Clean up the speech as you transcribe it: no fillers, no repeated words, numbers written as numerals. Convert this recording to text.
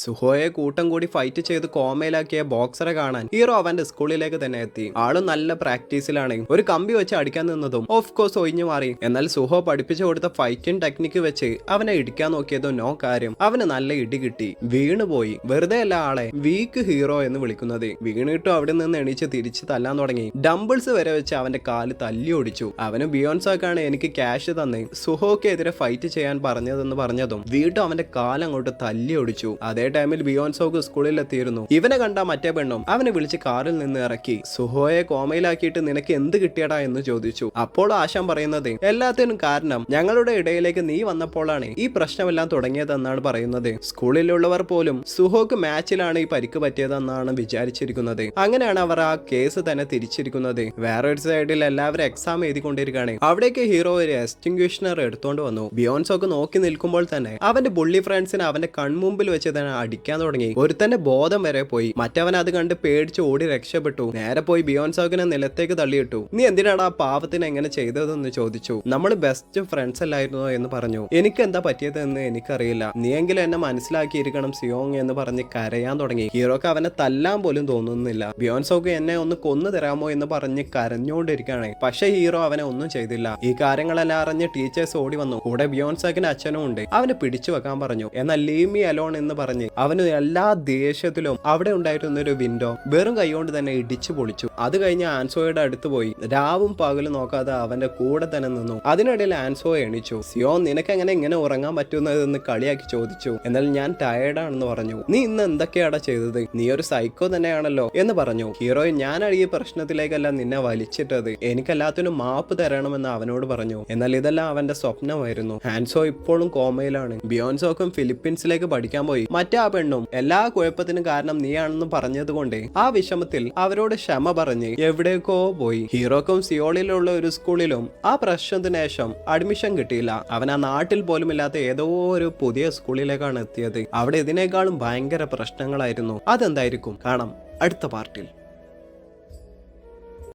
സുഹോയെ കൂട്ടം കൂടി ഫൈറ്റ് ചെയ്ത് കോമയിലാക്കിയ ബോക്സറെ കാണാൻ ഹീറോ അവന്റെ സ്കൂളിലേക്ക് തന്നെ എത്തി. ആളും നല്ല പ്രാക്ടീസിലാണ്. ഒരു കമ്പി വെച്ച് അടിക്കാൻ നിന്നതും ഓഫ് കോഴ്സ് ഒഴിഞ്ഞു മാറി. എന്നാൽ സുഹോ പഠിപ്പിച്ചു കൊടുത്ത ഫൈറ്റിംഗ് ടെക്നിക്ക് വെച്ച് അവനെ ഇടിക്കാൻ നോക്കിയതും നോ കാര്യം. അവന് നല്ല ഇടി കിട്ടി, വീണുപോയി. വെറുതെ അല്ല ആളെ വീക്ക് ഹീറോ എന്ന് വിളിക്കുന്നത്. വീണിട്ടും അവിടെ നിന്ന് എണീച്ച് തിരിച്ച് തല്ലാൻ തുടങ്ങി. ഡംബിൾസ് വരെ വെച്ച് അവന്റെ കാല് തല്ലി ഓടിച്ചു. അവന് ബിയോൺസോക്കാണ് എനിക്ക് ക്യാഷ് തന്നെ സുഹോക്ക് എതിരെ ഫൈറ്റ് ചെയ്യാൻ പറഞ്ഞതെന്ന് പറഞ്ഞതും വീണ്ടും അവന്റെ കാലങ്ങോട്ട് തല്ലി ഓടിച്ചു. അതേ ടൈമിൽ ബിയോൺസോക്ക് സ്കൂളിൽ എത്തിയിരുന്നു. ഇവനെ കണ്ട മറ്റേ പെണ്ണും അവനെ വിളിച്ച് കാറിൽ നിന്ന് ഇറക്കി. സുഹോയെ കോമയിലാക്കിയിട്ട് നിനക്ക് എന്ത് കിട്ടിയടാ എന്ന് ചോദിച്ചു. അപ്പോൾ ആശാൻ പറയുന്നത് എല്ലാത്തിനും കാരണം ഞങ്ങളുടെ ഇടയിലേക്ക് നീ വന്നപ്പോഴാണ് ഈ പ്രശ്നമെല്ലാം തുടങ്ങിയതെന്നാണ് പറയുന്നത്. സ്കൂളിലുള്ളവർ പോലും സുഹോക്ക് മാച്ചിലാണ് ഈ പരിക്ക് പറ്റിയതെന്നാണ് വിചാരിച്ചിരിക്കുന്നത്. അങ്ങനെയാണ് അവർ ആ കേസ് തന്നെ തിരിച്ചിരിക്കുന്നത്. വേറൊരു സൈഡിൽ എല്ലാവരും എക്സാം എഴുതിക്കൊണ്ടിരിക്കുകയാണ്. അവിടേക്ക് ഹീറോ ഒരു എക്സ്റ്റിംഗ്വിഷണർ എടുത്തോണ്ട് വന്നു. ബിയോൺസോക്ക് നോക്കി നിൽക്കുമ്പോൾ തന്നെ അവന്റെ ബുള്ളി ഫ്രണ്ട്സിനെ അവന്റെ കൺമുമ്പിൽ വെച്ച് തന്നെ അടിക്കാൻ തുടങ്ങി. ഒരുത്തന്റെ ബോധം വരെ പോയി. മറ്റവൻ അത് കണ്ട് പേടിച്ച് ഓടി രക്ഷപ്പെട്ടു. നേരെ പോയി ബിയോൺസോക്കിനെ നിലത്തേക്ക് തള്ളിയിട്ടു. നീ എന്തിനാണ് ആ പാവത്തിന് എങ്ങനെ ചെയ്തതെന്ന് ചോദിച്ചു. നമ്മൾ ബെസ്റ്റ് ഫ്രണ്ട്സ് അല്ലായിരുന്നോ എന്ന് പറഞ്ഞു. എനിക്ക് എന്താ പറ്റിയതെന്ന് എനിക്കറിയില്ല, നീയെങ്കിലും എന്നെ മനസ്സിലാക്കിയിരിക്കണം സിയോങ് എന്ന് പറഞ്ഞ് കരയാൻ തുടങ്ങി. ഹീറോക്ക് അവനെ തല്ലാൻ പോലും തോന്നുന്നില്ല. ബിയോൺസോക്ക് എന്നെ ഒന്ന് കൊന്നു തരാമോ എന്ന് പറഞ്ഞ് കരഞ്ഞുകൊണ്ടിരിക്കുകയാണ്. പക്ഷെ ഹീറോ അവനെ ഒന്നും ചെയ്തില്ല. ഈ കാര്യങ്ങളെല്ലാം അറിഞ്ഞ് ടീച്ചേഴ്സ് ഓടി വന്നു. കൂടെ ബിയോൺസോക്കിന്റെ അച്ഛനും ഉണ്ട്. അവനെ പിടിച്ചു വെക്കാൻ പറഞ്ഞു. എന്നാൽ ലീവ് മീ അലോൺ എന്ന് പറഞ്ഞ് അവന് എല്ലാ ദേഷ്യത്തിലും അവിടെ ഉണ്ടായിരുന്ന ഒരു വിൻഡോ വെറും കൈകൊണ്ട് തന്നെ ഇടിച്ചു പൊളിച്ചു. അത് കഴിഞ്ഞ് ആൻസോയുടെ അടുത്ത് പോയി രാവും പകലും നോക്കാതെ അവന്റെ കൂടെ തന്നെ നിന്നു. അതിനിടയിൽ ആൻസോ എണീച്ചു. സിയോ നിനക്ക് എങ്ങനെ ഇങ്ങനെ ഉറങ്ങാൻ പറ്റുന്നതെന്ന് കളിയാക്കി ചോദിച്ചു. എന്നാൽ ഞാൻ ടയേർഡാണെന്ന് പറഞ്ഞു. നീ ഇന്ന് എന്തൊക്കെയാടാ ചെയ്തത്? നീ ഒരു സൈക്കോ തന്നെയാണല്ലോ എന്ന് പറഞ്ഞു. ഹീറോ ഞാനാണ് ഈ പ്രശ്നത്തിലേക്കല്ല നിന്നെ വലിച്ചിട്ടത്, എനിക്കെല്ലാത്തിനും മാപ്പ് തരണമെന്ന് അവനോട് പറഞ്ഞു. എന്നാൽ ഇതെല്ലാം അവന്റെ സ്വപ്നമായിരുന്നു. ആൻസോ ഇപ്പോഴും കോമയിലാണ്. ബിയോൺസോക്കും ഫിലിപ്പീൻസിലേക്ക് പഠിക്കാൻ പോയി. മറ്റേ ആ പെണ്ണും എല്ലാ കുഴപ്പത്തിനും കാരണം നീയാണെന്ന് പറഞ്ഞതുകൊണ്ട് ആ വിഷമത്തിൽ അവരോട് ക്ഷമ പറഞ്ഞ് എവിടേക്കോ പോയി. ഹീറോക്കും സിയോളിലുള്ള ഒരു സ്കൂളിലും ആ പ്രശ്നത്തിന് ശേഷം അഡ്മിഷൻ കിട്ടിയില്ല. അവൻ ആ നാട്ടിൽ പോലും ഇല്ലാത്ത ഏതോ ഒരു പുതിയ സ്കൂളിലേക്കാണ് എത്തിയത്. അവിടെ ഇതിനേക്കാളും ഭയങ്കര പ്രശ്നങ്ങളായിരുന്നു. അതെന്തായിരിക്കും കാണാം അടുത്ത പാർട്ടിൽ.